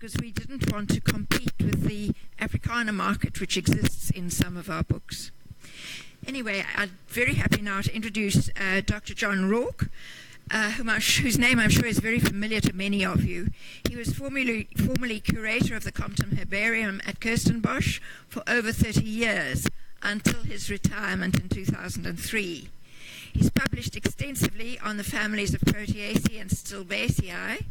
because we didn't want to compete with the Afrikaner market which exists in some of our books. Anyway, I'm very happy now to introduce Dr. John Rourke, whose name I'm sure is very familiar to many of you. He was formerly curator of the Compton Herbarium at Kirstenbosch for over 30 years, until his retirement in 2003. He's published extensively on the families of Proteaceae and Stilbaceae,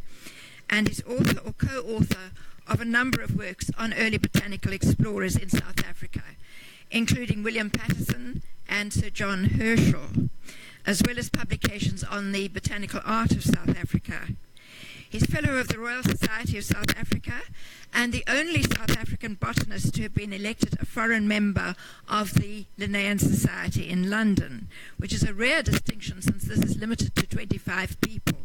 and is author or co-author of a number of works on early botanical explorers in South Africa, including William Patterson and Sir John Herschel, as well as publications on the botanical art of South Africa. He's Fellow of the Royal Society of South Africa and the only South African botanist to have been elected a foreign member of the Linnaean Society in London, which is a rare distinction since this is limited to 25 people.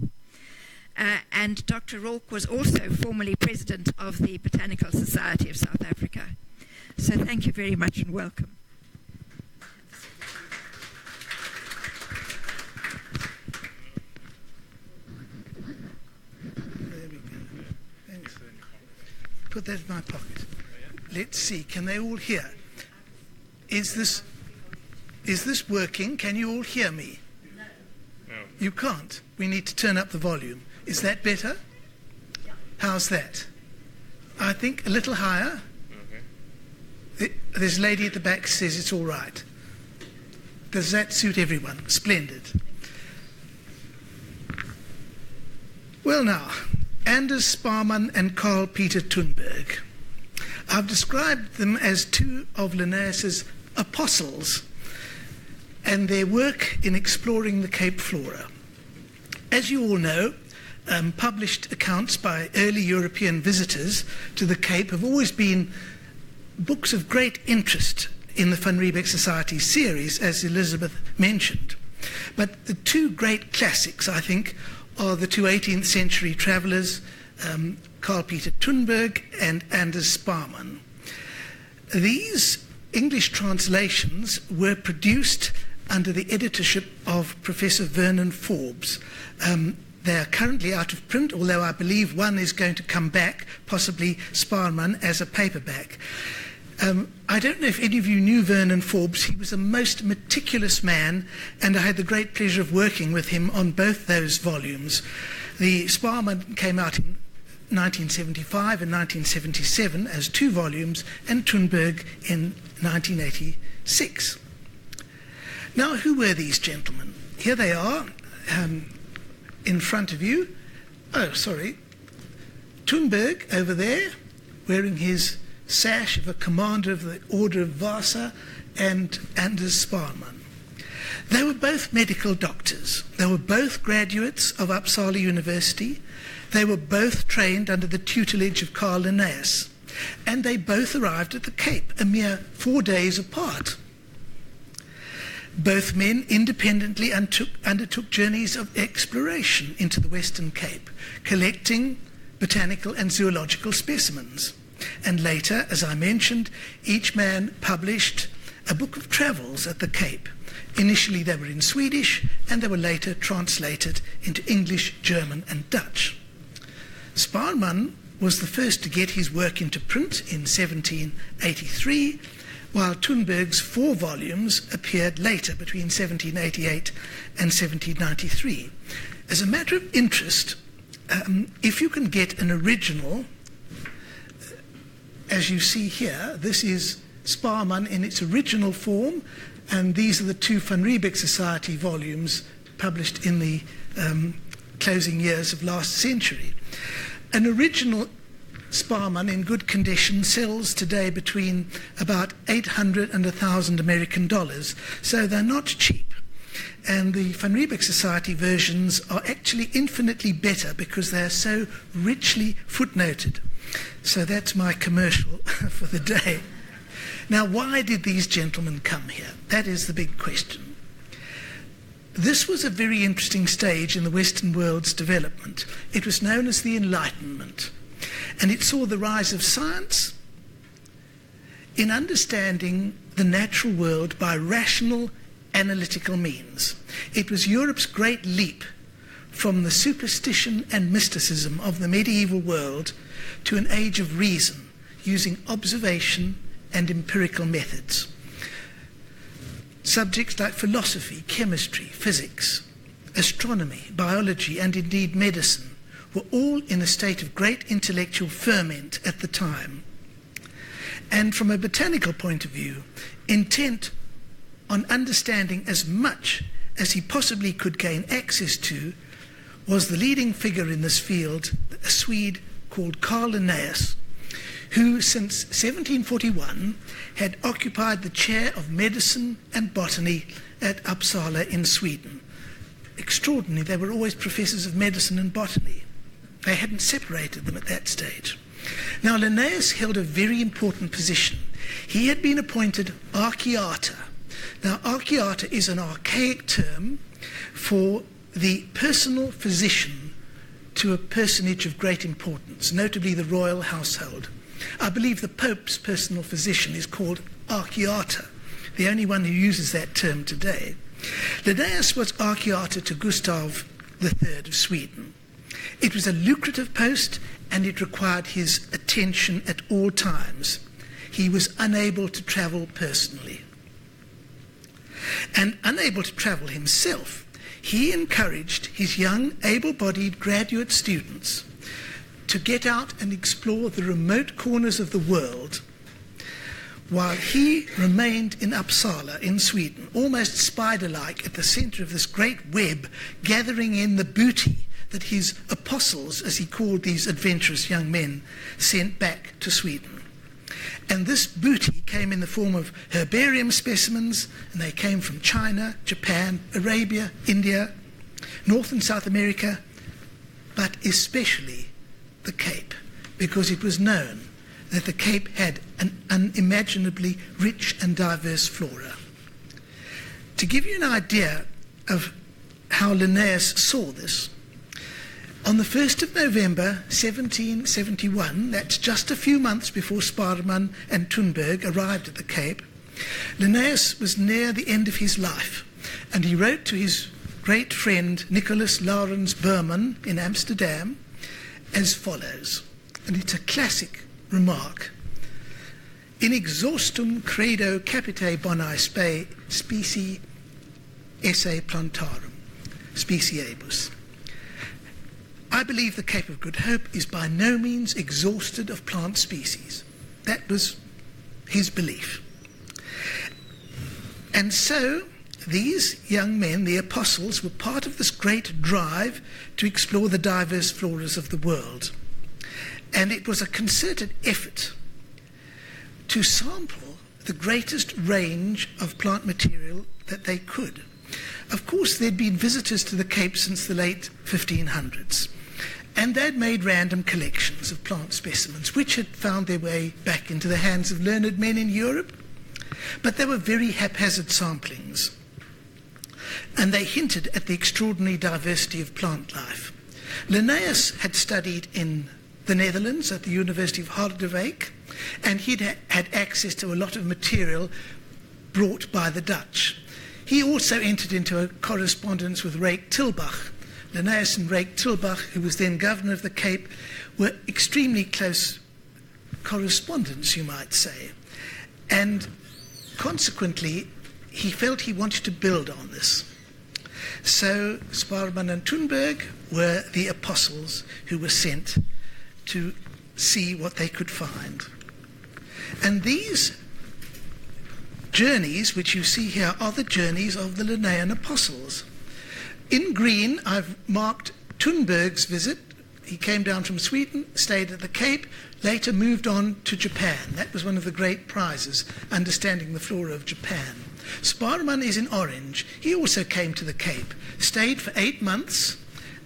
And Dr. Rourke was also formerly president of the Botanical Society of South Africa. So thank you very much and welcome. Put that in my pocket. Let's see, can they all hear? Is this working? Can you all hear me? No. You can't. We need to turn up the volume. Is that better? How's that? I think a little higher. Okay. There's a lady at the back says it's all right. Does that suit everyone? Splendid. Well now, Anders Sparrman and Carl Peter Thunberg. I've described them as two of Linnaeus's apostles and their work in exploring the Cape flora. As you all know, published accounts by early European visitors to the Cape have always been books of great interest in the Riebeeck Society series, as Elizabeth mentioned. But the two great classics, I think, are the two 18th century travellers, Carl Peter Thunberg and Anders Sparrman. These English translations were produced under the editorship of Professor Vernon Forbes. They are currently out of print, although I believe one is going to come back, possibly Sparrman, as a paperback. I don't know if any of you knew Vernon Forbes. He was a most meticulous man, and I had the great pleasure of working with him on both those volumes. The Sparrman came out in 1975 and 1977 as 2 volumes, and Thunberg in 1986. Now, who were these gentlemen? Here they are, in front of you. Oh, sorry. Thunberg over there, wearing his sash of a commander of the Order of Vasa, and Anders Sparrman. They were both medical doctors. They were both graduates of Uppsala University. They were both trained under the tutelage of Carl Linnaeus. And they both arrived at the Cape a mere 4 days apart. Both men independently undertook journeys of exploration into the Western Cape, collecting botanical and zoological specimens. And later, as I mentioned, each man published a book of travels at the Cape. Initially they were in Swedish, and they were later translated into English, German and Dutch. Sparrman was the first to get his work into print in 1783, while Thunberg's 4 volumes appeared later, between 1788 and 1793. As a matter of interest, if you can get an original, as you see here, this is Sparrman in its original form, and these are the 2 Van Riebeeck Society volumes published in the closing years of last century. An original Sparrman in good condition sells today between about $800 and $1,000 American dollars, so they're not cheap. And the Van Riebeeck Society versions are actually infinitely better because they're so richly footnoted. So that's my commercial for the day. Now, why did these gentlemen come here? That is the big question. This was a very interesting stage in the Western world's development. It was known as the Enlightenment, and it saw the rise of science in understanding the natural world by rational, analytical means. It was Europe's great leap from the superstition and mysticism of the medieval world to an age of reason, using observation and empirical methods. Subjects like philosophy, chemistry, physics, astronomy, biology, and indeed medicine were all in a state of great intellectual ferment at the time. And from a botanical point of view, intent on understanding as much as he possibly could gain access to was the leading figure in this field, a Swede called Carl Linnaeus, who since 1741 had occupied the chair of medicine and botany at Uppsala in Sweden. Extraordinary, they were always professors of medicine and botany. They hadn't separated them at that stage. Now, Linnaeus held a very important position. He had been appointed archiater. Now, archiater is an archaic term for the personal physician to a personage of great importance, notably the royal household. I believe the Pope's personal physician is called archiater, the only one who uses that term today. Linnaeus was archiater to Gustav III of Sweden. It was a lucrative post, and it required his attention at all times. He was unable to travel personally. And unable to travel himself, he encouraged his young, able-bodied graduate students to get out and explore the remote corners of the world, while he remained in Uppsala in Sweden, almost spider-like at the center of this great web, gathering in the booty that his apostles, as he called these adventurous young men, sent back to Sweden. And this booty came in the form of herbarium specimens, and they came from China, Japan, Arabia, India, North and South America, but especially the Cape, because it was known that the Cape had an unimaginably rich and diverse flora. To give you an idea of how Linnaeus saw this, on the 1st of November 1771, that's just a few months before Sparrman and Thunberg arrived at the Cape, Linnaeus was near the end of his life, and he wrote to his great friend Nicholas Laurens Berman in Amsterdam as follows, and it's a classic remark: in exhaustum credo capite bonae specie esse plantarum speciebus. I believe the Cape of Good Hope is by no means exhausted of plant species. That was his belief. And so these young men, the apostles, were part of this great drive to explore the diverse floras of the world. And it was a concerted effort to sample the greatest range of plant material that they could. Of course, there'd been visitors to the Cape since the late 1500s, and they'd made random collections of plant specimens, which had found their way back into the hands of learned men in Europe. But they were very haphazard samplings, and they hinted at the extraordinary diversity of plant life. Linnaeus had studied in the Netherlands at the University of Riebeeck, and he'd had access to a lot of material brought by the Dutch. He also entered into a correspondence with Riebeeck Tilbach. Linnaeus and Riebeeck Tilbach, who was then governor of the Cape, were extremely close correspondents, you might say. And consequently, he felt he wanted to build on this. So Sparrman and Thunberg were the apostles who were sent to see what they could find. And these journeys, which you see here, are the journeys of the Linnaean apostles. In green, I've marked Thunberg's visit. He came down from Sweden, stayed at the Cape, later moved on to Japan. That was one of the great prizes, understanding the flora of Japan. Sparrman is in orange. He also came to the Cape, stayed for 8 months,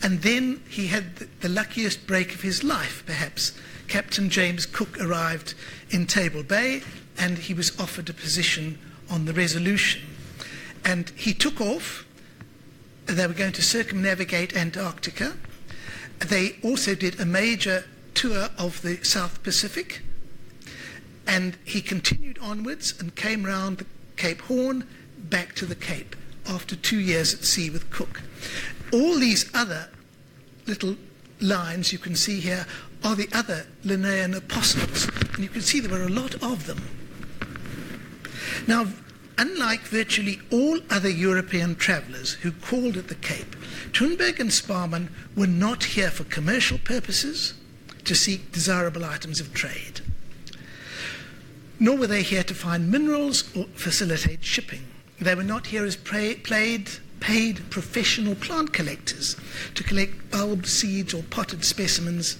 and then he had the luckiest break of his life, perhaps. Captain James Cook arrived in Table Bay, and he was offered a position on the Resolution. And he took off. They were going to circumnavigate Antarctica. They also did a major tour of the South Pacific, and he continued onwards and came round the Cape Horn back to the Cape after 2 years at sea with Cook. all these other little lines you can see here are the other Linnaean apostles, and you can see there were a lot of them. Now, unlike virtually all other European travellers who called at the Cape, Thunberg and Sparrman were not here for commercial purposes, to seek desirable items of trade. Nor were they here to find minerals or facilitate shipping. They were not here as paid professional plant collectors to collect bulbs, seeds, or potted specimens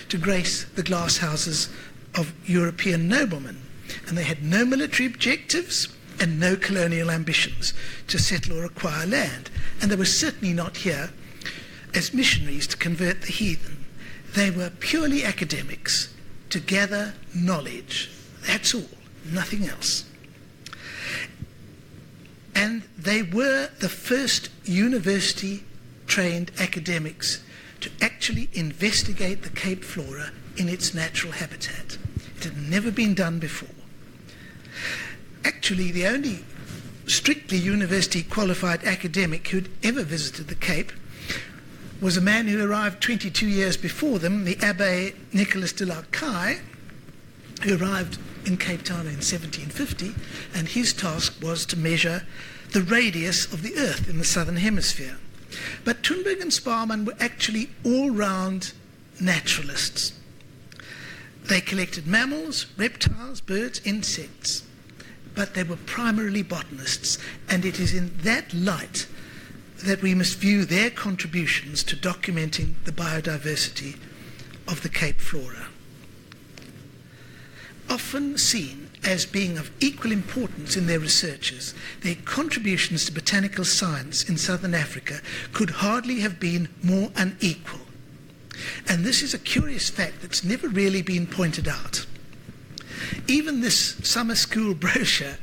to grace the glass houses of European noblemen. And they had no military objectives and no colonial ambitions to settle or acquire land. And they were certainly not here as missionaries to convert the heathen. They were purely academics to gather knowledge. That's all, nothing else. And they were the first university-trained academics to actually investigate the Cape flora in its natural habitat. It had never been done before. Actually, the only strictly university-qualified academic who'd ever visited the Cape was a man who arrived 22 years before them, the Abbé Nicolas de la Caille, who arrived in Cape Town in 1750, and his task was to measure the radius of the Earth in the southern hemisphere. But Thunberg and Sparrman were actually all-round naturalists. They collected mammals, reptiles, birds, insects, but they were primarily botanists, and it is in that light that we must view their contributions to documenting the biodiversity of the Cape flora. Often seen as being of equal importance in their researches, their contributions to botanical science in southern Africa could hardly have been more unequal. And this is a curious fact that's never really been pointed out. Even this summer school brochure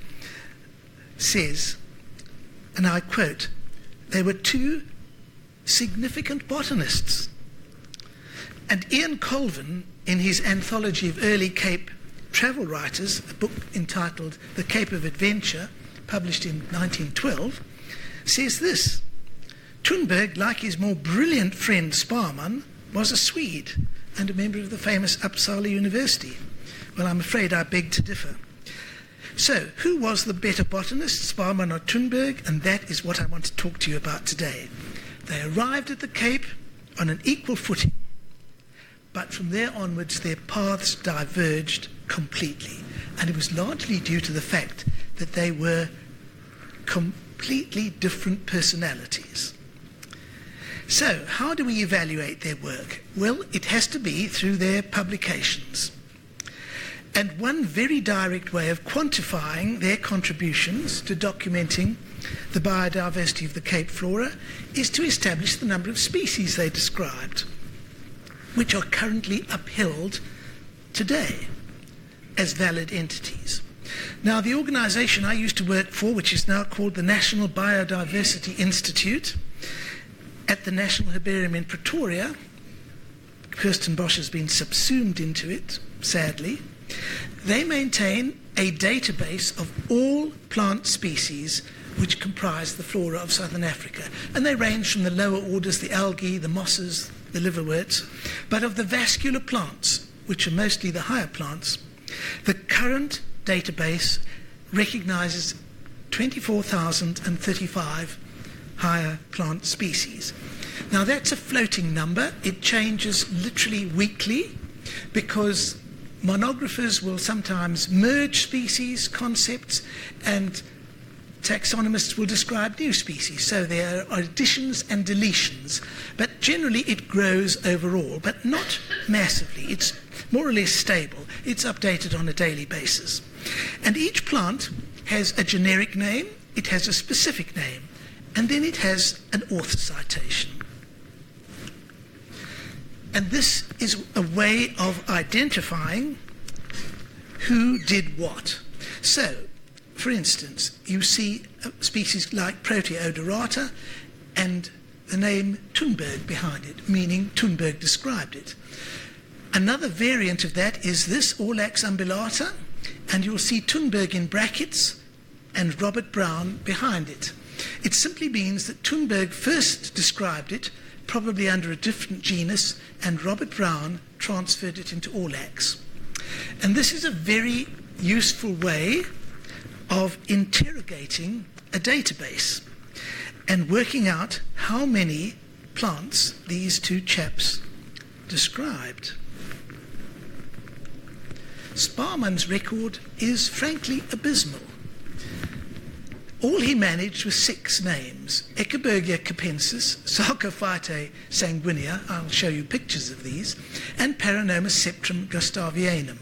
says, and I quote, "They were two significant botanists." And Ian Colvin, in his anthology of early Cape travel writers, a book entitled The Cape of Adventure, published in 1912, says this: Thunberg, like his more brilliant friend Sparrman, was a Swede and a member of the famous Uppsala University. Well, I'm afraid I beg to differ. So, who was the better botanist, Sparrman or Thunberg? And that is what I want to talk to you about today. They arrived at the Cape on an equal footing, but from there onwards their paths diverged completely. And it was largely due to the fact that they were completely different personalities. So, how do we evaluate their work? Well, it has to be through their publications. And one very direct way of quantifying their contributions to documenting the biodiversity of the Cape flora is to establish the number of species they described, which are currently upheld today as valid entities. Now, the organisation I used to work for, which is now called the National Biodiversity Institute, at the National Herbarium in Pretoria, Kirstenbosch has been subsumed into it, sadly. They maintain a database of all plant species which comprise the flora of southern Africa. And they range from the lower orders, the algae, the mosses, the liverworts, but of the vascular plants, which are mostly the higher plants, the current database recognises 24,035 higher plant species. Now that's a floating number. It changes literally weekly because monographers will sometimes merge species, concepts, and taxonomists will describe new species. So there are additions and deletions, but generally it grows overall, but not massively. It's more or less stable. It's updated on a daily basis. And each plant has a generic name, it has a specific name, and then it has an author citation. And this is a way of identifying who did what. So, for instance, you see species like Proteodorata and the name Thunberg behind it, meaning Thunberg described it. Another variant of that is this, Orlax umbellata, and you'll see Thunberg in brackets and Robert Brown behind it. It simply means that Thunberg first described it, probably under a different genus, and Robert Brown transferred it into Aulex. And this is a very useful way of interrogating a database and working out how many plants these two chaps described. Sparrman's record is frankly abysmal. All he managed was 6 names: Eckerbergia capensis, Sarcophyte sanguinea, I'll show you pictures of these, and Paranomus septrum gustavianum.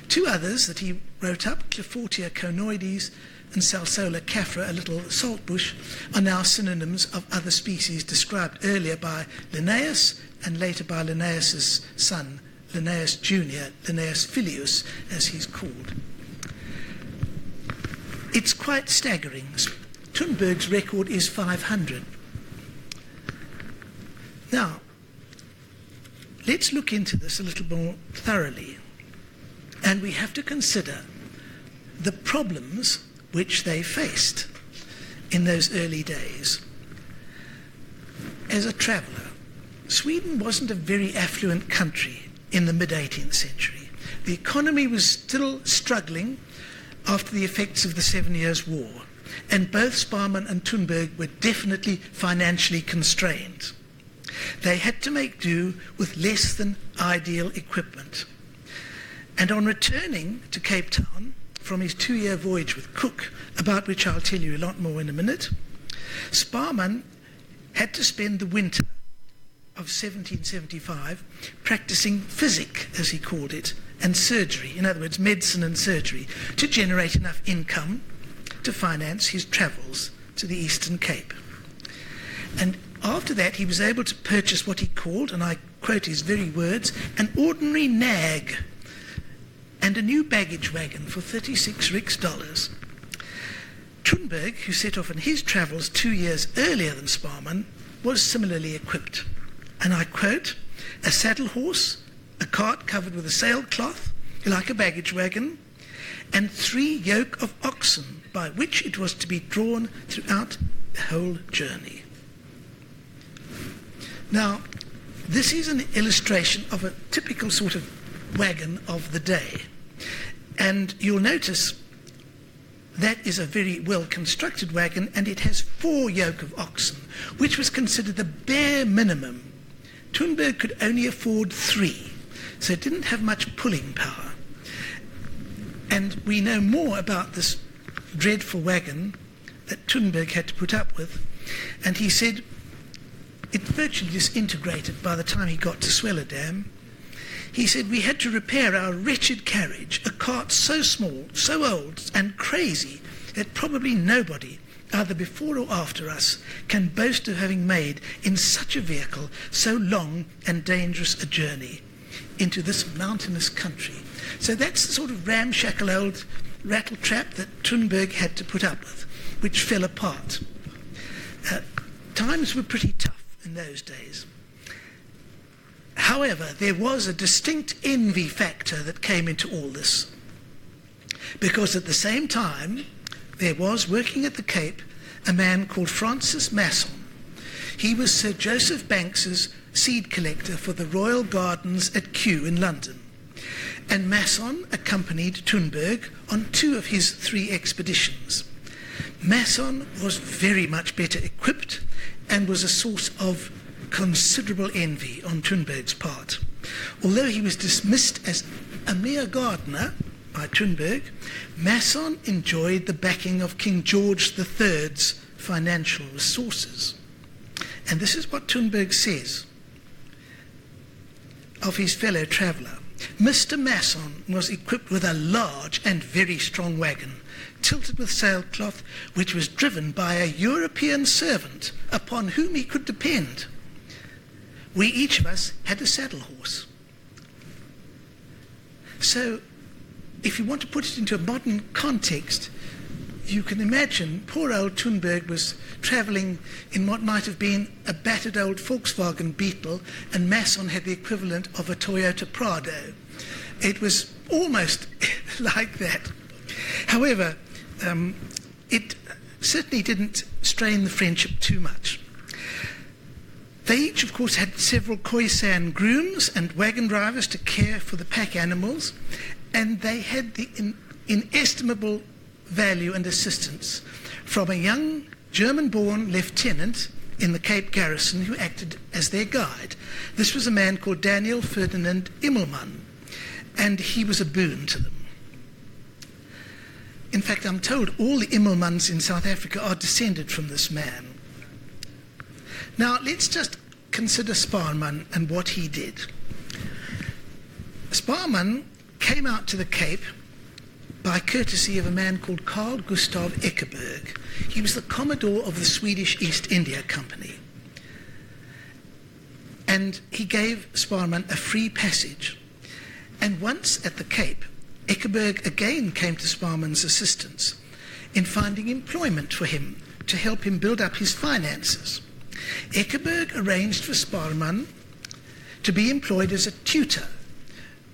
2 others that he wrote up, Clifortia conoides and Salsola caffra, a little saltbush, are now synonyms of other species described earlier by Linnaeus and later by Linnaeus's son, Linnaeus Jr., Linnaeus Filius, as he's called. It's quite staggering. Thunberg's record is 500. Now, let's look into this a little more thoroughly. And we have to consider the problems which they faced in those early days. As a traveller, Sweden wasn't a very affluent country in the mid-18th century. The economy was still struggling after the effects of the 7 Years' War, and both Sparrman and Thunberg were definitely financially constrained. They had to make do with less than ideal equipment. And on returning to Cape Town from his 2-year voyage with Cook, about which I'll tell you a lot more in a minute, Sparrman had to spend the winter of 1775 practicing physic, as he called it, and surgery, in other words, medicine and surgery, to generate enough income to finance his travels to the Eastern Cape. And after that, he was able to purchase what he called, and I quote his very words, an ordinary nag and a new baggage wagon for 36 Rix dollars. Thunberg, who set off on his travels 2 years earlier than Sparrman, was similarly equipped. And I quote, a saddle horse, a cart covered with a sailcloth, like a baggage wagon, and 3 yoke of oxen, by which it was to be drawn throughout the whole journey. Now, this is an illustration of a typical sort of wagon of the day. And you'll notice that is a very well-constructed wagon, and it has 4 yoke of oxen, which was considered the bare minimum. Thunberg could only afford 3, so it didn't have much pulling power. And we know more about this dreadful wagon that Thunberg had to put up with, and he said it virtually disintegrated by the time he got to Swellerdam. He said, we had to repair our wretched carriage, a cart so small, so old and crazy that probably nobody, either before or after us, can boast of having made in such a vehicle so long and dangerous a journey into this mountainous country. So that's the sort of ramshackle old rattletrap that Thunberg had to put up with, which fell apart. Times were pretty tough in those days. However, there was a distinct envy factor that came into all this, because at the same time there was, working at the Cape, a man called Francis Masson. He was Sir Joseph Banks's seed collector for the Royal Gardens at Kew in London, and Masson accompanied Thunberg on 2 of his 3 expeditions. Masson was very much better equipped and was a source of considerable envy on Thunberg's part. Although he was dismissed as a mere gardener by Thunberg, Masson enjoyed the backing of King George III's financial resources. And this is what Thunberg says of his fellow traveller. Mr. Masson was equipped with a large and very strong wagon, tilted with sailcloth, which was driven by a European servant upon whom he could depend. We each of us had a saddle horse. So, if you want to put it into a modern context, you can imagine poor old Thunberg was travelling in what might have been a battered old Volkswagen Beetle, and Masson had the equivalent of a Toyota Prado. It was almost like that. However, it certainly didn't strain the friendship too much. They each, of course, had several Khoisan grooms and wagon drivers to care for the pack animals, and they had the inestimable value and assistance from a young German-born lieutenant in the Cape garrison who acted as their guide. This was a man called Daniel Ferdinand Immelman, and he was a boon to them. In fact, I'm told all the Immelmans in South Africa are descended from this man. Now, let's just consider Sparrman and what he did. Sparrman came out to the Cape by courtesy of a man called Carl Gustav Eckerberg. He was the Commodore of the Swedish East India Company. And he gave Sparrman a free passage. And once at the Cape, Eckerberg again came to Sparrman's assistance in finding employment for him to help him build up his finances. Eckerberg arranged for Sparrman to be employed as a tutor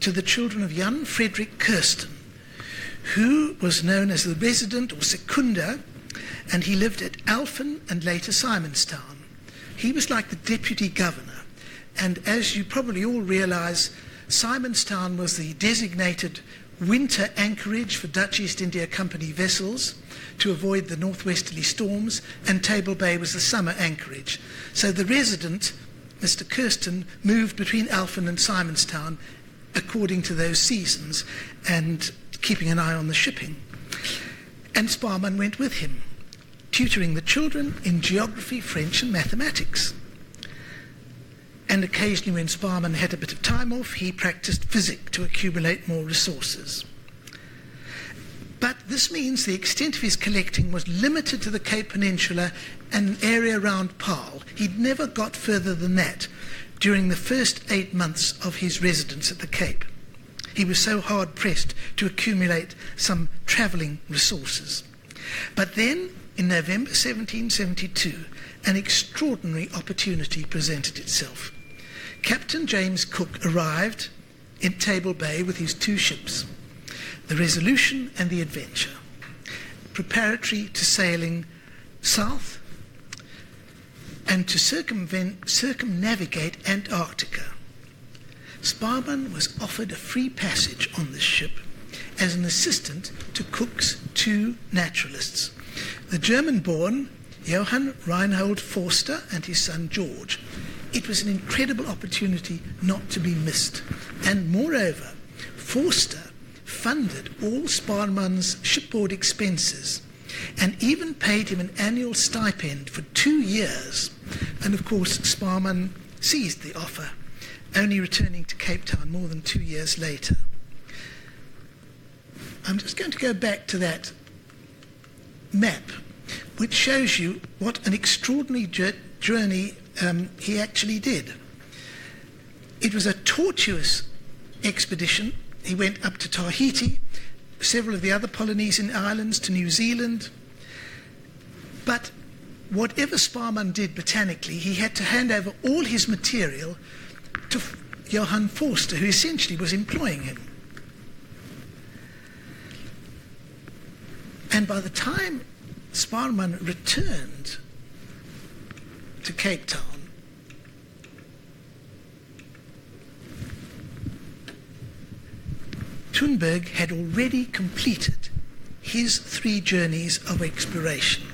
to the children of Jan Frederick Kirsten, who was known as the resident or secunda, and he lived at Alphen and later Simonstown. He was like the deputy governor, and as you probably all realize, Simonstown was the designated winter anchorage for Dutch East India Company vessels to avoid the northwesterly storms, and Table Bay was the summer anchorage. So the resident, Mr. Kirsten, moved between Alphen and Simonstown according to those seasons and keeping an eye on the shipping. And Sparrman went with him, tutoring the children in geography, French and mathematics. And occasionally when Sparrman had a bit of time off, he practiced physics to accumulate more resources. But this means the extent of his collecting was limited to the Cape Peninsula and an area around Paarl. He'd never got further than that during the first 8 months of his residence at the Cape. He was so hard-pressed to accumulate some travelling resources. But then, in November 1772, an extraordinary opportunity presented itself. Captain James Cook arrived in Table Bay with his 2 ships, the Resolution and the Adventure, preparatory to sailing south and to circumnavigate Antarctica. Sparrman was offered a free passage on this ship as an assistant to Cook's 2 naturalists, the German-born Johann Reinhold Forster and his son George. It was an incredible opportunity not to be missed. And moreover, Forster funded all Sparrman's shipboard expenses and even paid him an annual stipend for 2 years. And of course, Sparrman seized the offer, only returning to Cape Town more than 2 years later. I'm just going to go back to that map, which shows you what an extraordinary journey he actually did. It was a tortuous expedition. He went up to Tahiti, several of the other Polynesian islands, to New Zealand. But whatever Sparrman did botanically, he had to hand over all his material to Johann Forster, who essentially was employing him. And by the time Sparrman returned to Cape Town, Thunberg had already completed his 3 journeys of exploration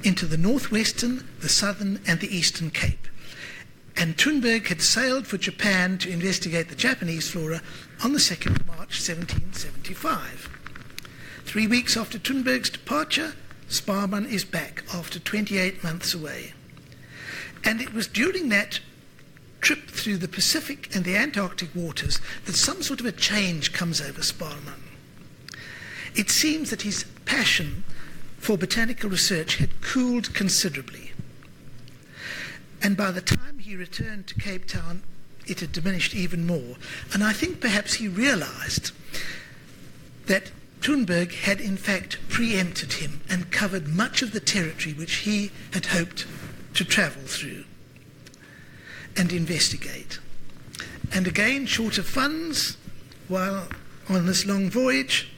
into the northwestern, the southern and the eastern Cape. And Thunberg had sailed for Japan to investigate the Japanese flora on the 2nd of March 1775. 3 weeks after Thunberg's departure, Sparrman is back after 28 months away. And it was during that trip through the Pacific and the Antarctic waters that some sort of a change comes over Sparrman. It seems that his passion for botanical research had cooled considerably. And by the time he returned to Cape Town, it had diminished even more. And I think perhaps he realized that Thunberg had in fact preempted him and covered much of the territory which he had hoped to travel through and investigate. And again, short of funds while on this long voyage,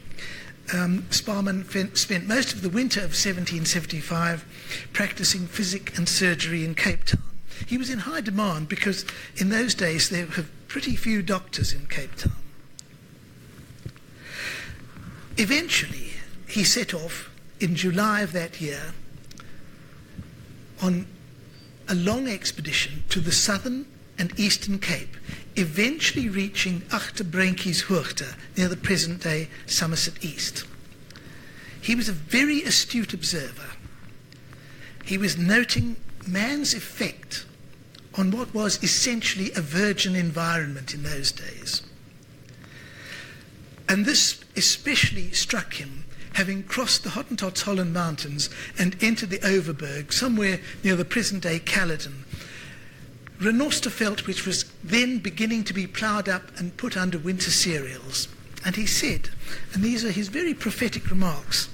Sparrman spent most of the winter of 1775 practicing physic and surgery in Cape Town. He was in high demand because in those days there were pretty few doctors in Cape Town. Eventually, he set off in July of that year on a long expedition to the southern and eastern Cape, eventually reaching Agterbrenkieshoogte near the present-day Somerset East. He was a very astute observer. He was noting man's effect on what was essentially a virgin environment in those days. And this especially struck him, having crossed the Hottentots Holland Mountains and entered the Overberg, somewhere near the present-day Caledon. Renosterveld, which was then beginning to be ploughed up and put under winter cereals. And he said, and these are his very prophetic remarks,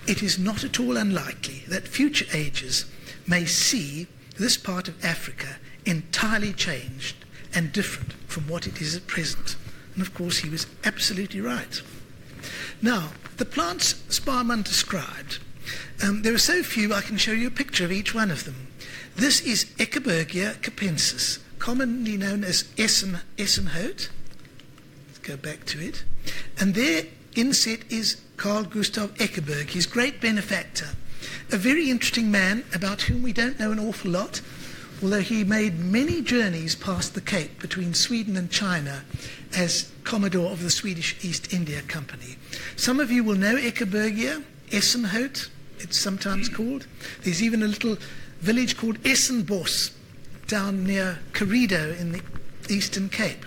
"It is not at all unlikely that future ages may see this part of Africa entirely changed and different from what it is at present." And of course he was absolutely right. Now, the plants Sparrman described, there are so few I can show you a picture of each one of them. This is Eckerbergia capensis, commonly known as Essenhout. Let's go back to it. And their inset is Carl Gustav Eckerberg, his great benefactor, a very interesting man about whom we don't know an awful lot, although he made many journeys past the Cape between Sweden and China as Commodore of the Swedish East India Company. Some of you will know Eckerbergia, Essenhout, it's sometimes called. There's even a little village called Essenbos down near Corrido in the Eastern Cape.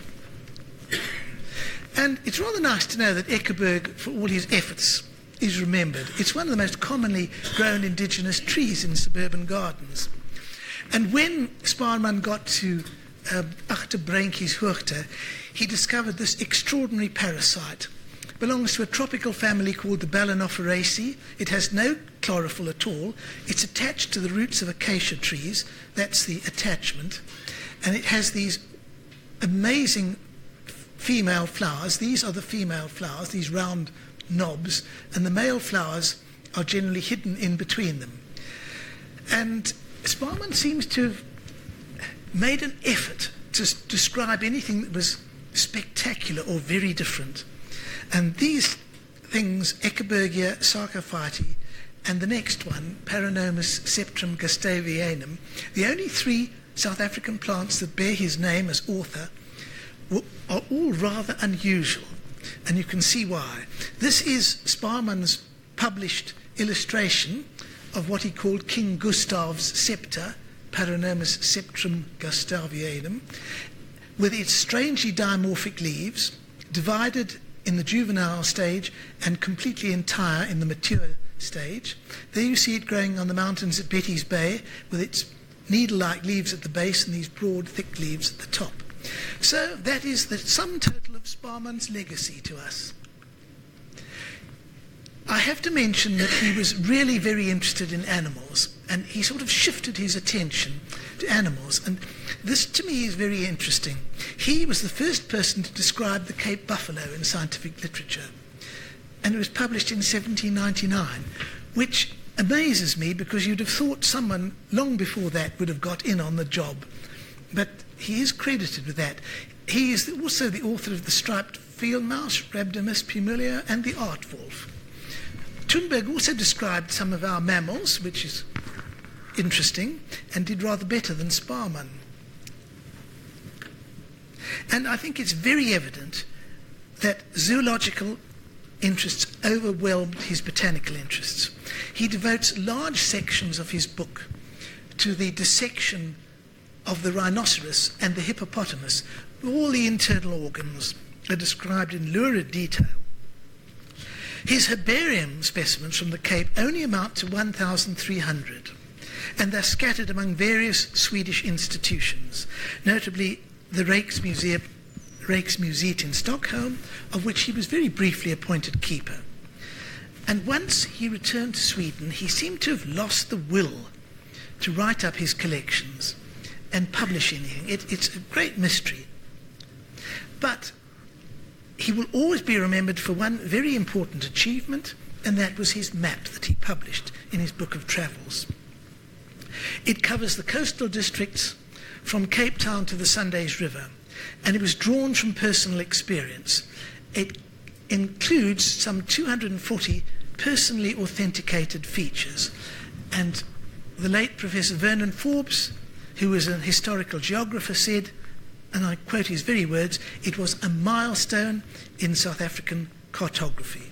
And it's rather nice to know that Eckerberg, for all his efforts, is remembered. It's one of the most commonly grown indigenous trees in suburban gardens. And when Sparrman got to Agterbrenkieshoogte, he discovered this extraordinary parasite. It belongs to a tropical family called the Balanopheraceae. It has no chlorophyll at all. It's attached to the roots of acacia trees. That's the attachment. And it has these amazing female flowers. These are the female flowers, these round knobs, and the male flowers are generally hidden in between them. And Sparrman seems to have made an effort to describe anything that was spectacular or very different. And these things, Eckerbergia sarcophyte, and the next one, Paranomus septrum gustavianum, the only three South African plants that bear his name as author, are all rather unusual. And you can see why. This is Sparrman's published illustration of what he called King Gustav's scepter, Paranomus septrum gustavianum, with its strangely dimorphic leaves, divided in the juvenile stage and completely entire in the mature stage. There you see it growing on the mountains at Betty's Bay, with its needle-like leaves at the base and these broad, thick leaves at the top. So that is the sum total of Sparrman's legacy to us. I have to mention that he was really very interested in animals, and he sort of shifted his attention to animals. And this, to me, is very interesting. He was the first person to describe the Cape buffalo in scientific literature, and it was published in 1799, which amazes me because you'd have thought someone long before that would have got in on the job. But he is credited with that. He is also the author of the striped field mouse, Rhabdomus pumilio, and the aardwolf. Thunberg also described some of our mammals, which is interesting, and did rather better than Sparrman. And I think it's very evident that zoological interests overwhelmed his botanical interests. He devotes large sections of his book to the dissection of the rhinoceros and the hippopotamus. All the internal organs are described in lurid detail. His herbarium specimens from the Cape only amount to 1,300, and they're scattered among various Swedish institutions, notably the Rijksmuseet in Stockholm, of which he was very briefly appointed keeper. And once he returned to Sweden, he seemed to have lost the will to write up his collections and publish anything. It's a great mystery. But he will always be remembered for one very important achievement, and that was his map that he published in his book of travels. It covers the coastal districts from Cape Town to the Sundays River, and it was drawn from personal experience. It includes some 240 personally authenticated features, and the late Professor Vernon Forbes, who was an historical geographer, said, and I quote his very words, "It was a milestone in South African cartography."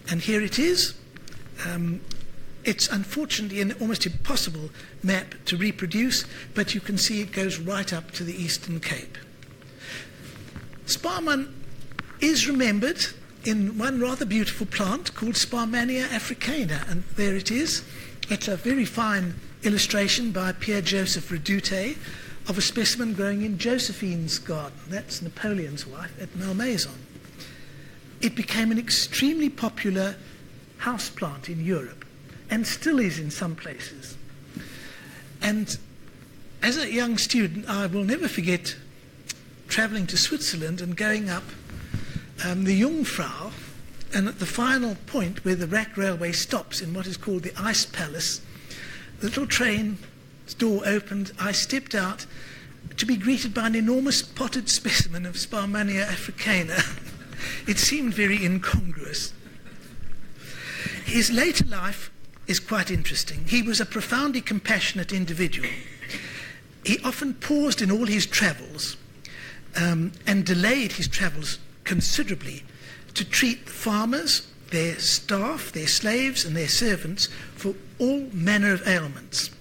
And here it is. It's unfortunately an almost impossible map to reproduce, but you can see it goes right up to the Eastern Cape. Sparrman is remembered in one rather beautiful plant called Sparrmania africana, and there it is. It's a very fine illustration by Pierre-Joseph Redoute of a specimen growing in Josephine's garden. That's Napoleon's wife at Malmaison. It became an extremely popular houseplant in Europe, and still is in some places. And as a young student, I will never forget travelling to Switzerland and going up the Jungfrau, and at the final point where the rack railway stops in what is called the Ice Palace, the little train's door opened, I stepped out to be greeted by an enormous potted specimen of Sparrmania africana. It seemed very incongruous. His later life is quite interesting. He was a profoundly compassionate individual. He often paused in all his travels and delayed his travels considerably to treat farmers, their staff, their slaves and their servants for all manner of ailments.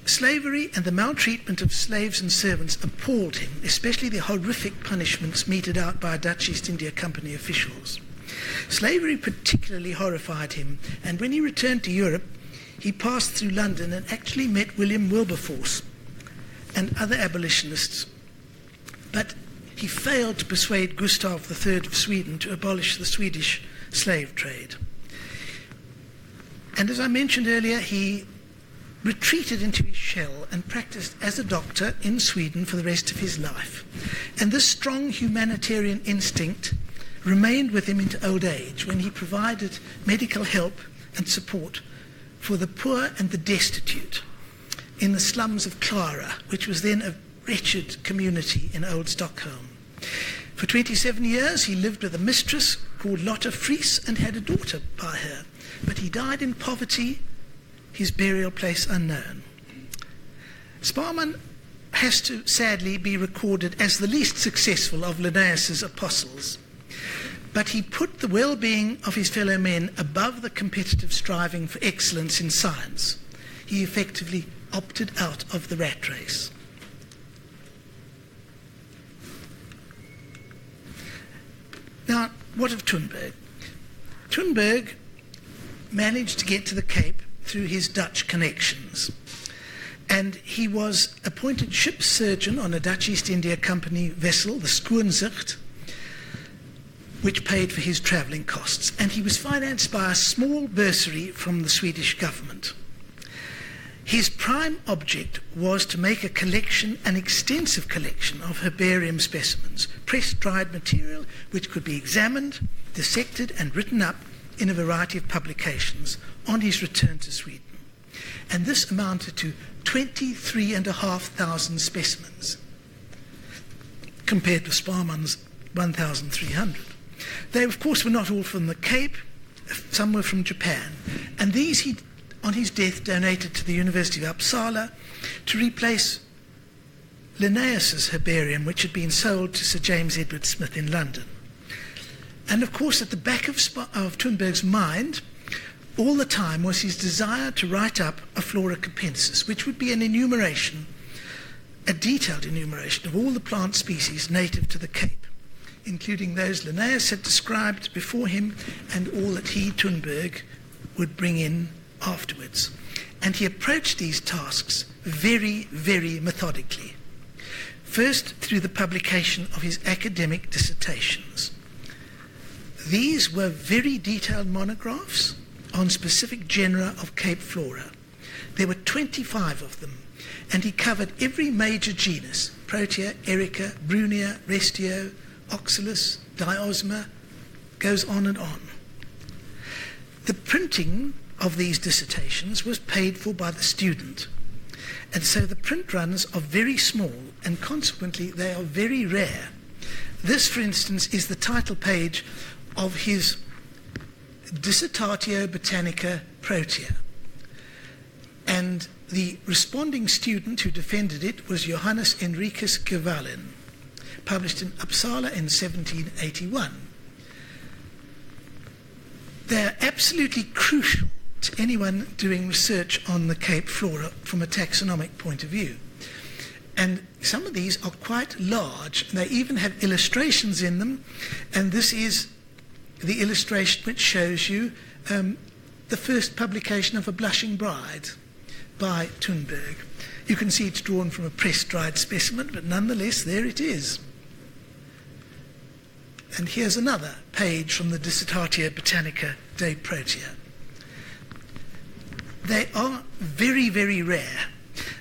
Slavery and the maltreatment of slaves and servants appalled him, especially the horrific punishments meted out by Dutch East India Company officials. Slavery particularly horrified him, and when he returned to Europe, he passed through London and actually met William Wilberforce and other abolitionists. But he failed to persuade Gustav III of Sweden to abolish the Swedish slave trade. And as I mentioned earlier, he retreated into his shell and practiced as a doctor in Sweden for the rest of his life. And this strong humanitarian instinct remained with him into old age, when he provided medical help and support for the poor and the destitute in the slums of Clara, which was then a wretched community in old Stockholm. For 27 years he lived with a mistress called Lotta Fries and had a daughter by her, but he died in poverty, his burial place unknown. Sparrman has to sadly be recorded as the least successful of Linnaeus's apostles, but he put the well-being of his fellow men above the competitive striving for excellence in science. He effectively opted out of the rat race. Now, what of Thunberg? Thunberg managed to get to the Cape through his Dutch connections, and he was appointed ship's surgeon on a Dutch East India Company vessel, the Schoonzucht, which paid for his travelling costs, and he was financed by a small bursary from the Swedish government. His prime object was to make a collection, an extensive collection of herbarium specimens, press-dried material which could be examined, dissected and written up in a variety of publications on his return to Sweden. And this amounted to 23,500 specimens, compared with Sparrman's 1,300. They, of course, were not all from the Cape. Some were from Japan. And these he, on his death, donated to the University of Uppsala to replace Linnaeus's herbarium, which had been sold to Sir James Edward Smith in London. And, of course, at the back of Thunberg's mind, all the time, was his desire to write up a Flora Capensis, which would be an enumeration, a detailed enumeration of all the plant species native to the Cape, including those Linnaeus had described before him and all that he, Thunberg, would bring in afterwards. And he approached these tasks very, very methodically. First, through the publication of his academic dissertations. These were very detailed monographs on specific genera of Cape flora. There were 25 of them, and he covered every major genus: Protea, Erica, Brunia, Restio, Oxalis, Diosma, goes on and on. The printing of these dissertations was paid for by the student, and so the print runs are very small, and consequently they are very rare. This, for instance, is the title page of his Dissertatio Botanica Protea, and the responding student who defended it was Johannes Henricus Gewalin, published in Uppsala in 1781. They're absolutely crucial to anyone doing research on the Cape flora from a taxonomic point of view. And some of these are quite large, and they even have illustrations in them, and this is the illustration which shows you the first publication of A Blushing Bride by Thunberg. You can see it's drawn from a press-dried specimen, but nonetheless, there it is. And here's another page from the Dissertatio Botanica de Protea. They are very, very rare.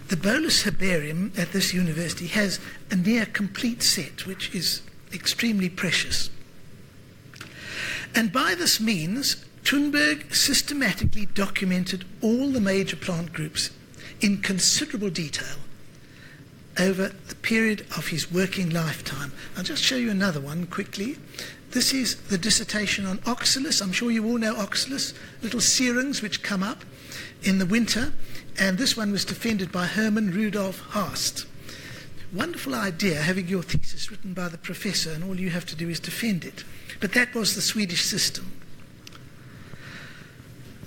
The Bolus Herbarium at this university has a near complete set, which is extremely precious. And by this means, Thunberg systematically documented all the major plant groups in considerable detail over the period of his working lifetime. I'll just show you another one quickly. This is the dissertation on Oxalis. I'm sure you all know Oxalis, little serungs which come up in the winter, and this one was defended by Hermann Rudolf Haast. Wonderful idea, having your thesis written by the professor and all you have to do is defend it. But that was the Swedish system.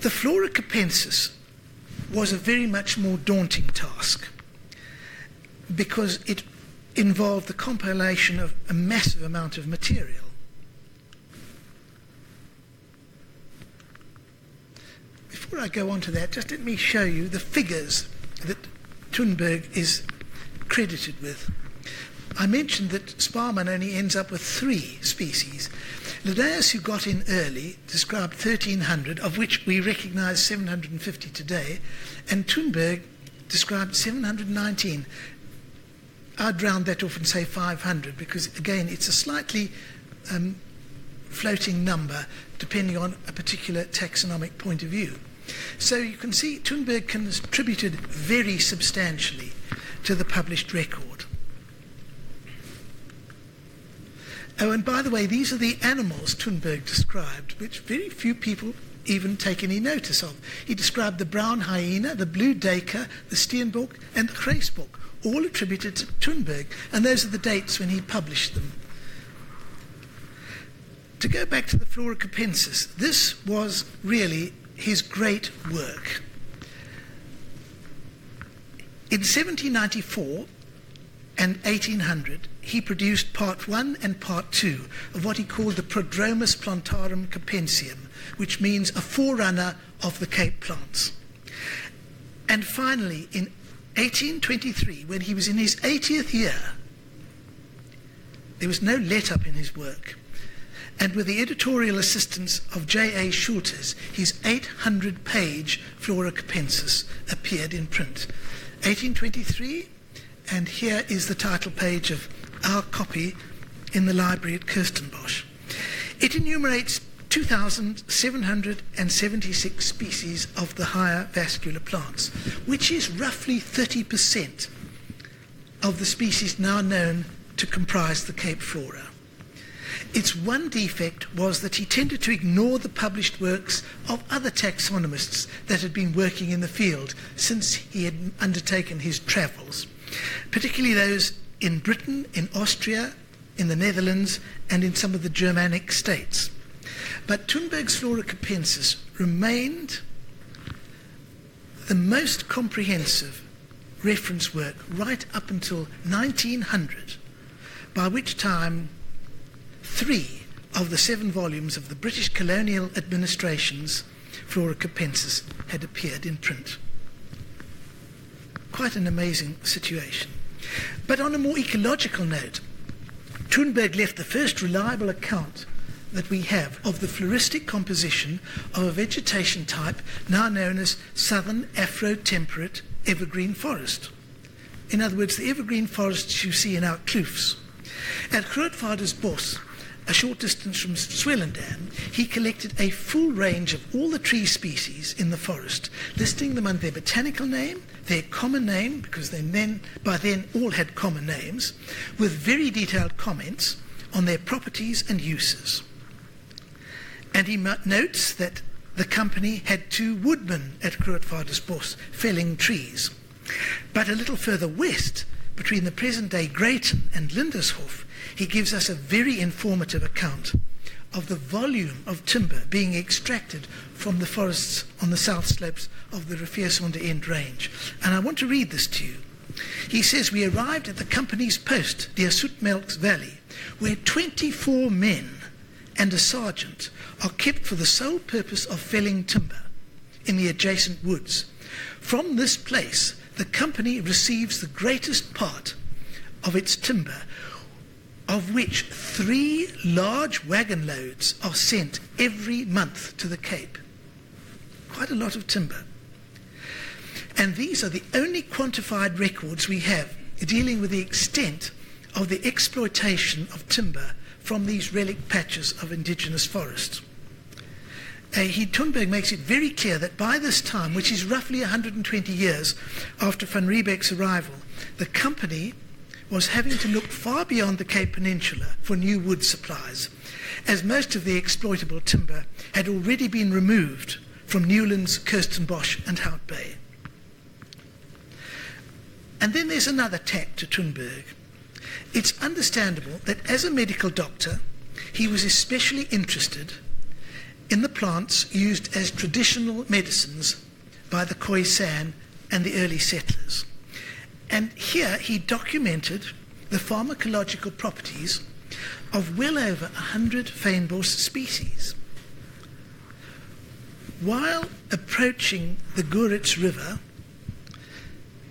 The Flora Capensis was a very much more daunting task because it involved the compilation of a massive amount of material. Before I go on to that, just let me show you the figures that Thunberg is credited with. I mentioned that Sparrman only ends up with 3 species. Linnaeus, who got in early, described 1,300, of which we recognise 750 today, and Thunberg described 719. I'd round that off and say 500, because, again, it's a slightly floating number, depending on a particular taxonomic point of view. So you can see Thunberg contributed very substantially to the published record. Oh, and by the way, these are the animals Thunberg described, which very few people even take any notice of. He described the brown hyena, the blue duiker, the steenbok, and the graysbok, all attributed to Thunberg, and those are the dates when he published them. To go back to the Flora Capensis, this was really his great work. In 1794 and 1800, he produced part 1 and part 2 of what he called the Prodromus Plantarum Capensium, which means a forerunner of the Cape plants. And finally, in 1823, when he was in his 80th year, there was no let-up in his work. And with the editorial assistance of J.A. Schultes, his 800-page Flora Capensis appeared in print. 1823, and here is the title page of our copy in the library at Kirstenbosch. It enumerates 2,776 species of the higher vascular plants, which is roughly 30% of the species now known to comprise the Cape flora. Its one defect was that he tended to ignore the published works of other taxonomists that had been working in the field since he had undertaken his travels, particularly those in Britain, in Austria, in the Netherlands, and in some of the Germanic states. But Thunberg's Flora Capensis remained the most comprehensive reference work right up until 1900, by which time 3 of the 7 volumes of the British colonial administration's Flora Capensis had appeared in print. Quite an amazing situation. But on a more ecological note, Thunberg left the first reliable account that we have of the floristic composition of a vegetation type now known as southern Afro-temperate evergreen forest. in other words, the evergreen forests you see in our kloofs. At Grootvadersbos, a short distance from Zululand, he collected a full range of all the tree species in the forest, listing them under their botanical name, their common name, because they by then all had common names, with very detailed comments on their properties and uses. And he notes that the company had 2 woodmen at Grootvadersbos felling trees. But a little further west, between the present-day Greyton and Lindershof, he gives us a very informative account of the volume of timber being extracted from the forests on the south slopes of the Riviersonderend range. And I want to read this to you. He says, "We arrived at the company's post, near Soetmelk's Valley, where 24 men and a sergeant are kept for the sole purpose of felling timber in the adjacent woods. From this place, the company receives the greatest part of its timber, of which 3 large wagon loads are sent every month to the Cape." Quite a lot of timber. And these are the only quantified records we have dealing with the extent of the exploitation of timber from these relic patches of indigenous forests. Thunberg makes it very clear that by this time, which is roughly 120 years after van Riebeeck's arrival, the company was having to look far beyond the Cape Peninsula for new wood supplies, as most of the exploitable timber had already been removed from Newlands, Kirstenbosch and Hout Bay. And then there's another tack to Thunberg. It's understandable that as a medical doctor, he was especially interested in the plants used as traditional medicines by the Khoisan and the early settlers. And here he documented the pharmacological properties of well over 100 fynbos species. While approaching the Goerits River,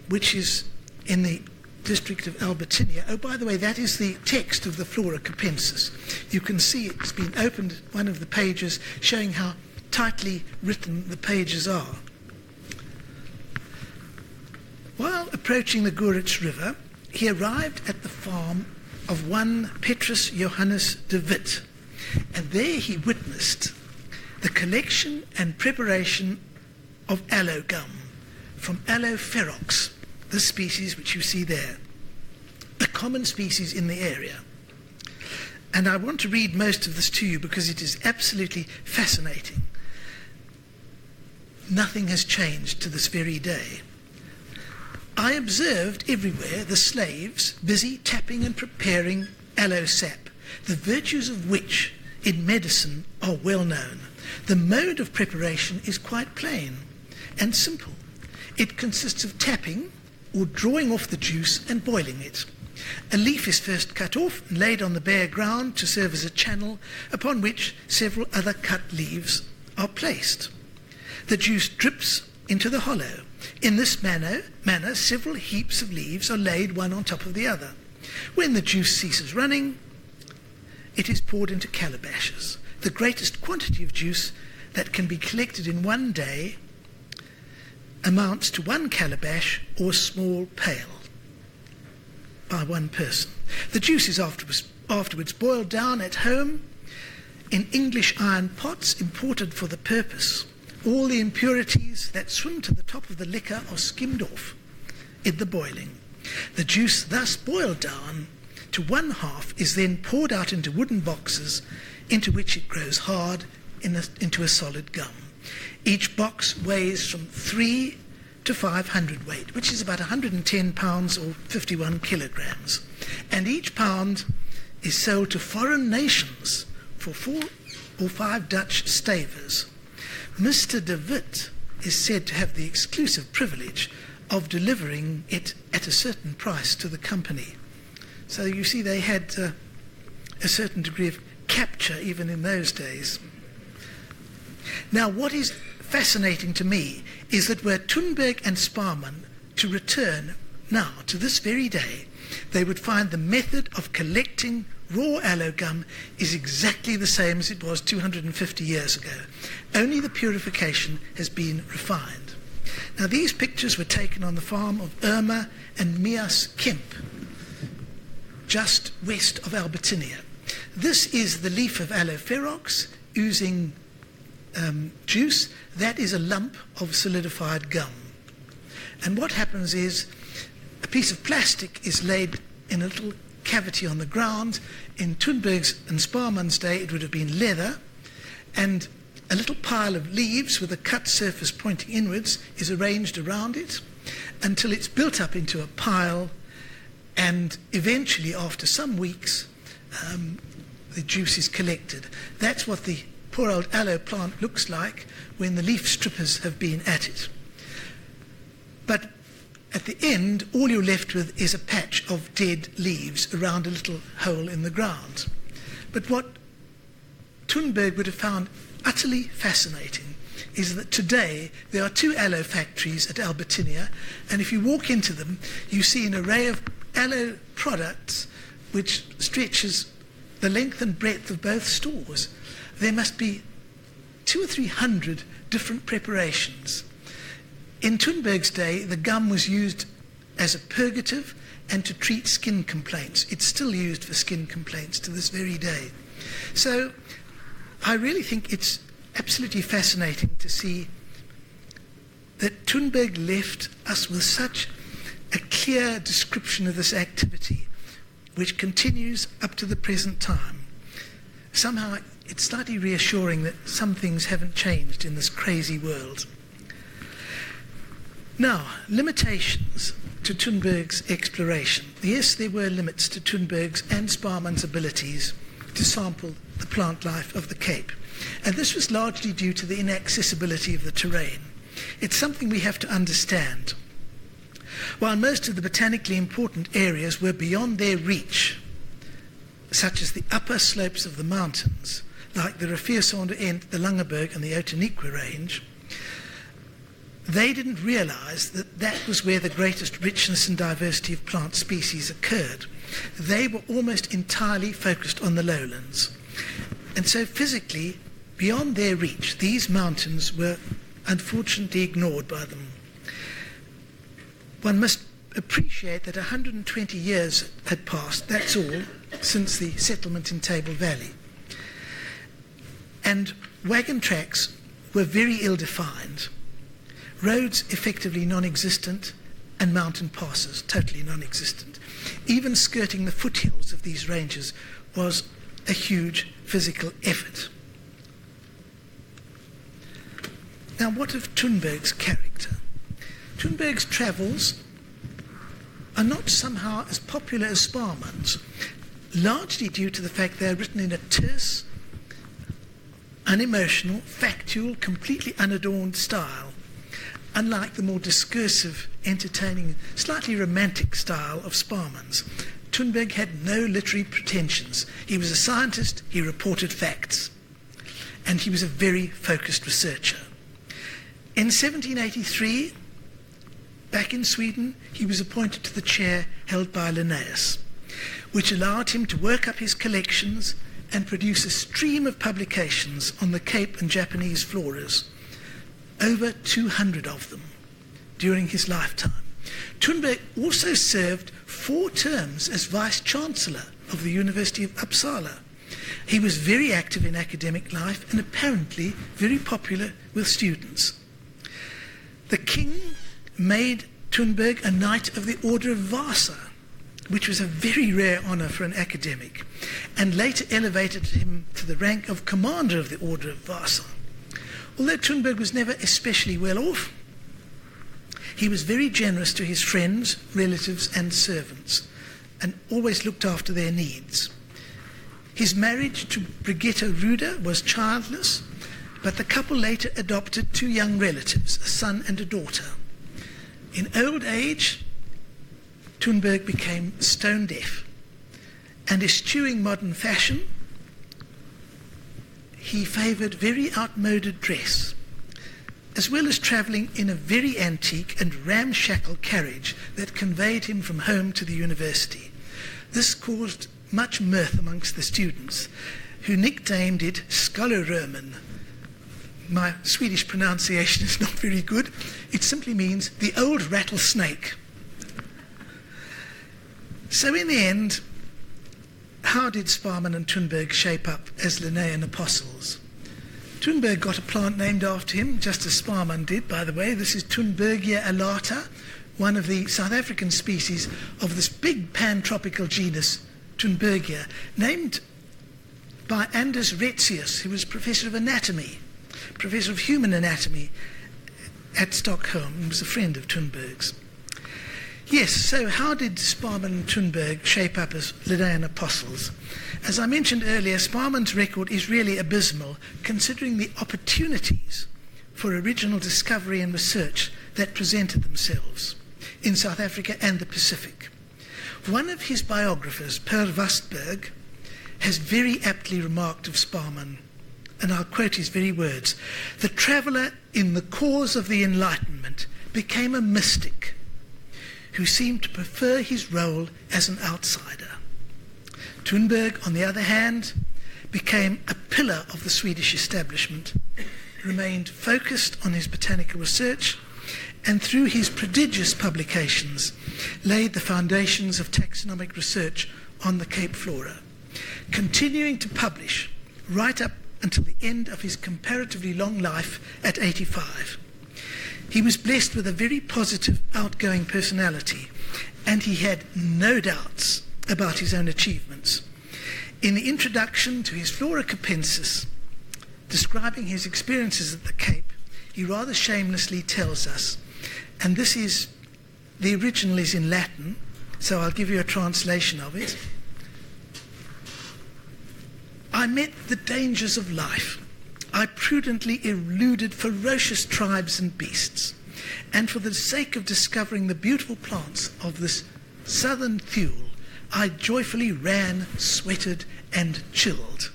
which is in the district of Albertinia. Oh, by the way, that is the text of the Flora Capensis. You can see it's been opened, one of the pages, showing how tightly written the pages are. While approaching the Goerits River, he arrived at the farm of one Petrus Johannes de Witt, and there he witnessed the collection and preparation of aloe gum from Aloe ferox, the species which you see there, a common species in the area. And I want to read most of this to you because it is absolutely fascinating. Nothing has changed to this very day. I observed everywhere the slaves busy tapping and preparing aloe sap, the virtues of which in medicine are well known. The mode of preparation is quite plain and simple. It consists of tapping or drawing off the juice and boiling it. A leaf is first cut off and laid on the bare ground to serve as a channel upon which several other cut leaves are placed. The juice drips into the hollow. In this manner, several heaps of leaves are laid one on top of the other. When the juice ceases running, it is poured into calabashes. The greatest quantity of juice that can be collected in one day amounts to 1 calabash or small pail by one person. The juice is afterwards boiled down at home in English iron pots imported for the purpose. All the impurities that swim to the top of the liquor are skimmed off in the boiling. The juice thus boiled down to 1/2 is then poured out into wooden boxes into which it grows hard into a solid gum. Each box weighs from 3 to 5 hundredweight, which is about 110 pounds or 51 kilograms. And each pound is sold to foreign nations for 4 or 5 Dutch stavers. Mr. de Witt is said to have the exclusive privilege of delivering it at a certain price to the company. So you see they had a certain degree of capture even in those days. Now what is fascinating to me is that were Thunberg and Sparrman to return now to this very day, they would find the method of collecting raw aloe gum is exactly the same as it was 250 years ago. Only the purification has been refined. Now, these pictures were taken on the farm of Irma and Mias Kemp, just west of Albertinia. This is the leaf of Aloe ferox oozing juice. That is a lump of solidified gum. And what happens is a piece of plastic is laid in a little cavity on the ground. In Thunberg's and Sparrman's day, it would have been leather, and a little pile of leaves with a cut surface pointing inwards is arranged around it until it's built up into a pile, and eventually, after some weeks, the juice is collected. That's what the poor old aloe plant looks like when the leaf strippers have been at it. But at the end, all you're left with is a patch of dead leaves around a little hole in the ground. But what Thunberg would have found utterly fascinating is that today there are 2 aloe factories at Albertinia, and if you walk into them, you see an array of aloe products which stretches the length and breadth of both stores. There must be 200 or 300 different preparations. In Thunberg's day, the gum was used as a purgative and to treat skin complaints. It's still used for skin complaints to this very day. So I really think it's absolutely fascinating to see that Thunberg left us with such a clear description of this activity, which continues up to the present time. Somehow it's slightly reassuring that some things haven't changed in this crazy world. Now, limitations to Thunberg's exploration. Yes, there were limits to Thunberg's and Sparrman's abilities to sample the plant life of the Cape. And this was largely due to the inaccessibility of the terrain. It's something we have to understand. While most of the botanically important areas were beyond their reach, such as the upper slopes of the mountains, like the Riviersonderend, the Langeberg and the Outeniqua range, they didn't realize that that was where the greatest richness and diversity of plant species occurred. They were almost entirely focused on the lowlands. And so physically, beyond their reach, these mountains were unfortunately ignored by them. One must appreciate that 120 years had passed, that's all, since the settlement in Table Valley. And wagon tracks were very ill-defined. Roads effectively non-existent, and mountain passes totally non-existent. Even skirting the foothills of these ranges was a huge physical effort. Now, what of Thunberg's character? Thunberg's travels are not somehow as popular as Sparrman's, largely due to the fact they are written in a terse, unemotional, factual, completely unadorned style, unlike the more discursive, entertaining, slightly romantic style of Sparrman's. Thunberg had no literary pretensions. He was a scientist, he reported facts, and he was a very focused researcher. In 1783, back in Sweden, he was appointed to the chair held by Linnaeus, which allowed him to work up his collections and produce a stream of publications on the Cape and Japanese floras, over 200 of them during his lifetime. Thunberg also served 4 terms as Vice-Chancellor of the University of Uppsala. He was very active in academic life and apparently very popular with students. The king made Thunberg a Knight of the Order of Vasa, which was a very rare honour for an academic, and later elevated him to the rank of Commander of the Order of Vasa. Although Thunberg was never especially well off, he was very generous to his friends, relatives and servants, and always looked after their needs. His marriage to Brigitta Ruder was childless, but the couple later adopted 2 young relatives, a son and a daughter. In old age, Thunberg became stone deaf, and eschewing modern fashion, he favoured very outmoded dress, as well as travelling in a very antique and ramshackle carriage that conveyed him from home to the university. This caused much mirth amongst the students, who nicknamed it Scholarroman, my Swedish pronunciation is not very good. It simply means the old rattlesnake. So in the end, how did Sparrman and Thunberg shape up as Linnaean apostles? Thunberg got a plant named after him, just as Sparrman did, by the way. This is Thunbergia alata, one of the South African species of this big pan-tropical genus, Thunbergia, named by Anders Retzius, who was professor of anatomy, professor of human anatomy at Stockholm, and was a friend of Thunberg's. Yes, so how did Sparrman and Thunberg shape up as Linnaean apostles? As I mentioned earlier, Sparrman's record is really abysmal, considering the opportunities for original discovery and research that presented themselves in South Africa and the Pacific. One of his biographers, Per Wastberg, has very aptly remarked of Sparrman, and I'll quote his very words: "The traveller in the cause of the Enlightenment became a mystic who seemed to prefer his role as an outsider. Thunberg, on the other hand, became a pillar of the Swedish establishment, remained focused on his botanical research, and through his prodigious publications laid the foundations of taxonomic research on the Cape flora, continuing to publish right up until the end of his comparatively long life at 85. He was blessed with a very positive, outgoing personality, and he had no doubts about his own achievements. In the introduction to his Flora Capensis, describing his experiences at the Cape, he rather shamelessly tells us, and this is, the original is in Latin, so I'll give you a translation of it. "I met the dangers of life. I prudently eluded ferocious tribes and beasts, and for the sake of discovering the beautiful plants of this southern thule, I joyfully ran, sweated, and chilled."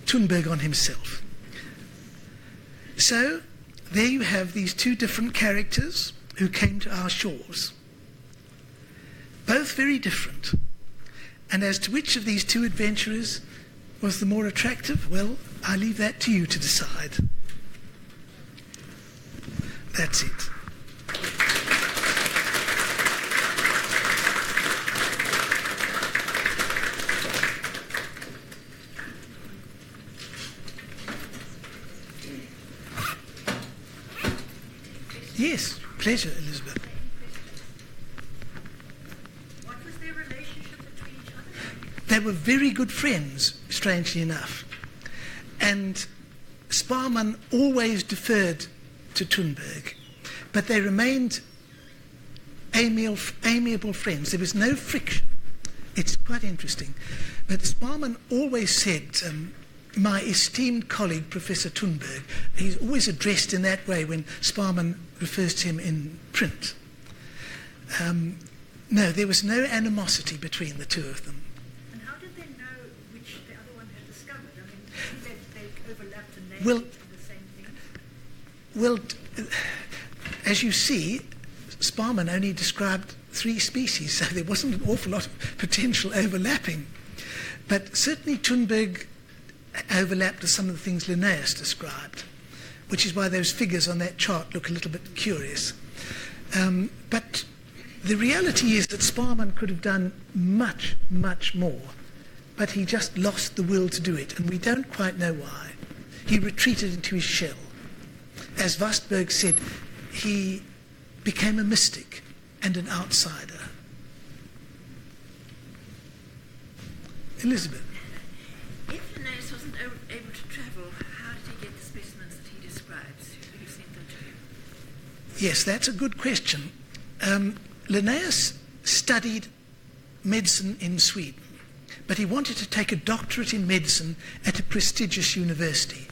Thunberg on himself. So, there you have these two different characters who came to our shores. Both very different. And as to which of these two adventurers was the more attractive, well, I leave that to you to decide. That's it. Yes, pleasure, Elizabeth. What was their relationship between each other? They were very good friends, strangely enough. And Sparrman always deferred to Thunberg, but they remained amiable friends. There was no friction. It's quite interesting. But Sparrman always said, "My esteemed colleague, Professor Thunberg." He's always addressed in that way when Sparrman refers to him in print. No, there was no animosity between the two of them. And how did they know which the other one had discovered? I mean, they overlapped and named Well, the same thing. Well, as you see, Sparrman only described 3 species, so there wasn't an awful lot of potential overlapping. But certainly Thunberg overlapped with some of the things Linnaeus described, which is why those figures on that chart look a little bit curious. But the reality is that Sparrman could have done much, much more, but he just lost the will to do it, and we don't quite know why. He retreated into his shell. As Wastberg said, he became a mystic and an outsider. Elizabeth. If Linnaeus wasn't able to travel, how did he get the specimens that he describes? Who sent them to him? Yes, that's a good question. Linnaeus studied medicine in Sweden, but he wanted to take a doctorate in medicine at a prestigious university.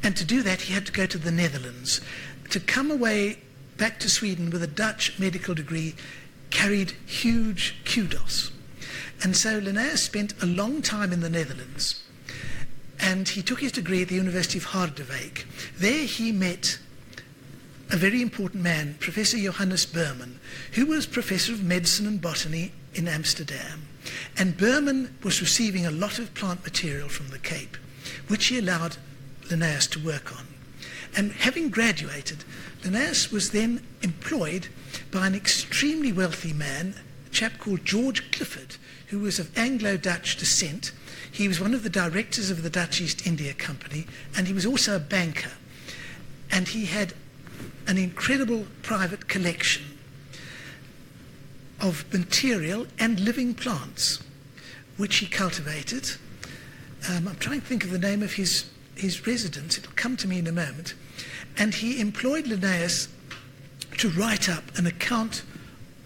And to do that, he had to go to the Netherlands. To come away back to Sweden with a Dutch medical degree carried huge kudos. And so Linnaeus spent a long time in the Netherlands, and he took his degree at the University of Harderwijk. There he met a very important man, Professor Johannes Burman, who was Professor of Medicine and Botany in Amsterdam. And Burman was receiving a lot of plant material from the Cape, which he allowed Linnaeus to work on. And having graduated, Linnaeus was then employed by an extremely wealthy man, a chap called George Clifford, who was of Anglo-Dutch descent. He was one of the directors of the Dutch East India Company, and he was also a banker. And he had an incredible private collection of material and living plants, which he cultivated. I'm trying to think of the name of his residence. It'll come to me in a moment. And he employed Linnaeus to write up an account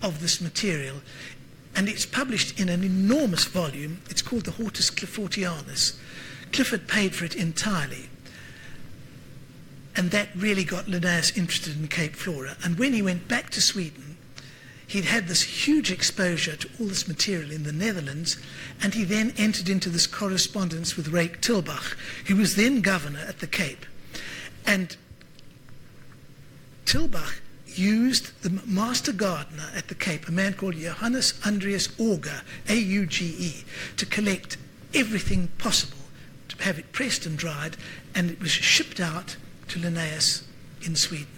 of this material, and it's published in an enormous volume. It's called the Hortus Cliffortianus. Clifford paid for it entirely, and that really got Linnaeus interested in Cape flora. And when he went back to Sweden, he'd had this huge exposure to all this material in the Netherlands, and he then entered into this correspondence with Riebeeck Tilbach, who was then governor at the Cape. And Tilbach used the master gardener at the Cape, a man called Johannes Andreas Auge, A-U-G-E, to collect everything possible, to have it pressed and dried, and it was shipped out to Linnaeus in Sweden.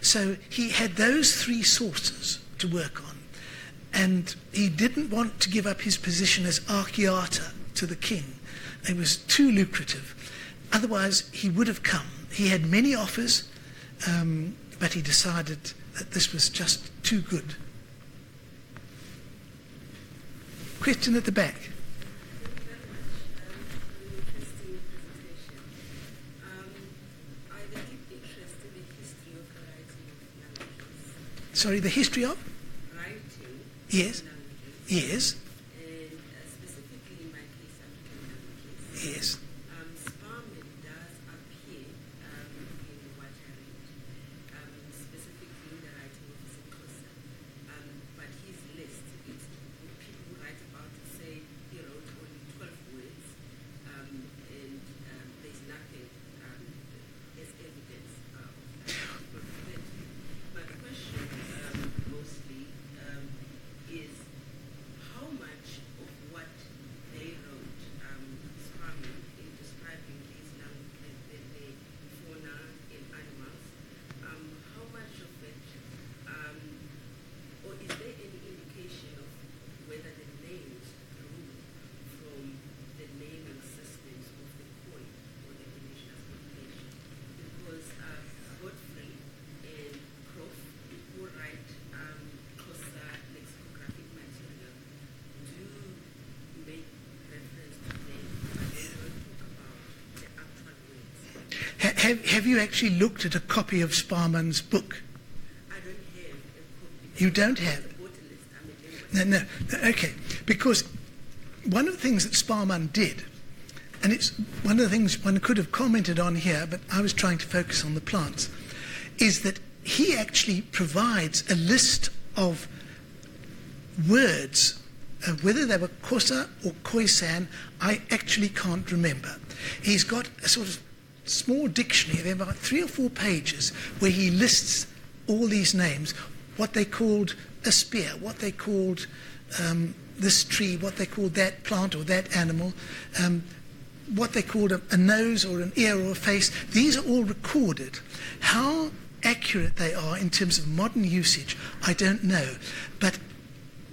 So he had those three sources to work on, and he didn't want to give up his position as archiata to the king. It was too lucrative. Otherwise, he would have come. He had many offers, but he decided that this was just too good. Question at the back. Thank you very much for an interesting presentation. I deep interest in the history of the writing of languages. Sorry, the history of? Writing Yes. languages. Yes. And specifically in my case, African languages. Yes. Sparrman does appear in what I read, specifically in the writing of Xhosa. But his list, it's people who write about it say he wrote only 12 words, and there's nothing as evidence of that. My question mostly is how much of what they wrote, Sparrman, in describing his language, the fauna and animals, how much of it, or is there any indication of whether the names grew from the naming systems of the Khoi or the indigenous population? Because Godfrey and Croft, who write Xhosa lexicographic material, do make reference to them, but they don't talk about the actual words. Have you actually looked at a copy of Sparrman's book? I don't have a copy. You don't have? I'm a botanist. I'm a linguist. No, okay. Because one of the things that Sparrman did, and it's one of the things one could have commented on here, but I was trying to focus on the plants, is that he actually provides a list of words, whether they were Xhosa or Khoisan, I actually can't remember. He's got a sort of small dictionary, there are about 3 or 4 pages, where he lists all these names, what they called a spear, what they called this tree, what they called that plant or that animal, what they called a nose or an ear or a face. These are all recorded. How accurate they are in terms of modern usage, I don't know. But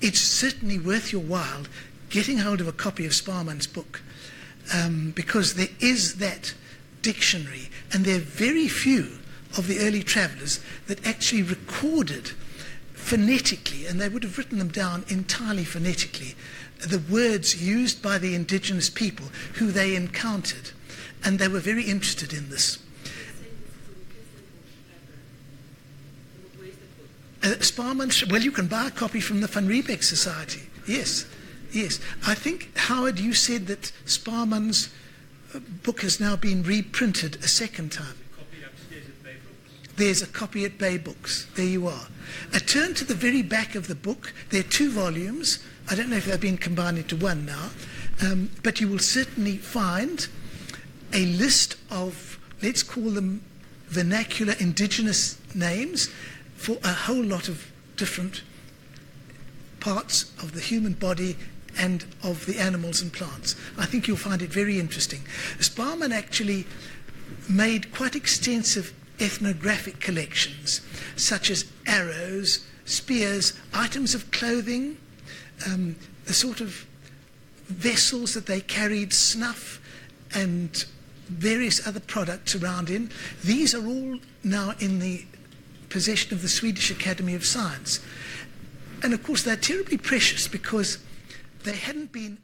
it's certainly worth your while getting hold of a copy of Sparrman's book, because there is that dictionary, and there are very few of the early travellers that actually recorded phonetically, and they would have written them down entirely phonetically, the words used by the indigenous people who they encountered, and they were very interested in this. Sparrman, well, you can buy a copy from the Riebeeck Society. Yes, yes. I think, Howard, you said that Sparrman's book has now been reprinted a second time. There's a copy at Bay Books. There you are. Turn to the very back of the book. There are 2 volumes. I don't know if they've been combined into one now, but you will certainly find a list of, let's call them vernacular indigenous names for a whole lot of different parts of the human body and of the animals and plants. I think you'll find it very interesting. Sparrman actually made quite extensive ethnographic collections, such as arrows, spears, items of clothing, the sort of vessels that they carried snuff and various other products around in. These are all now in the possession of the Swedish Academy of Science. And of course they're terribly precious because they hadn't been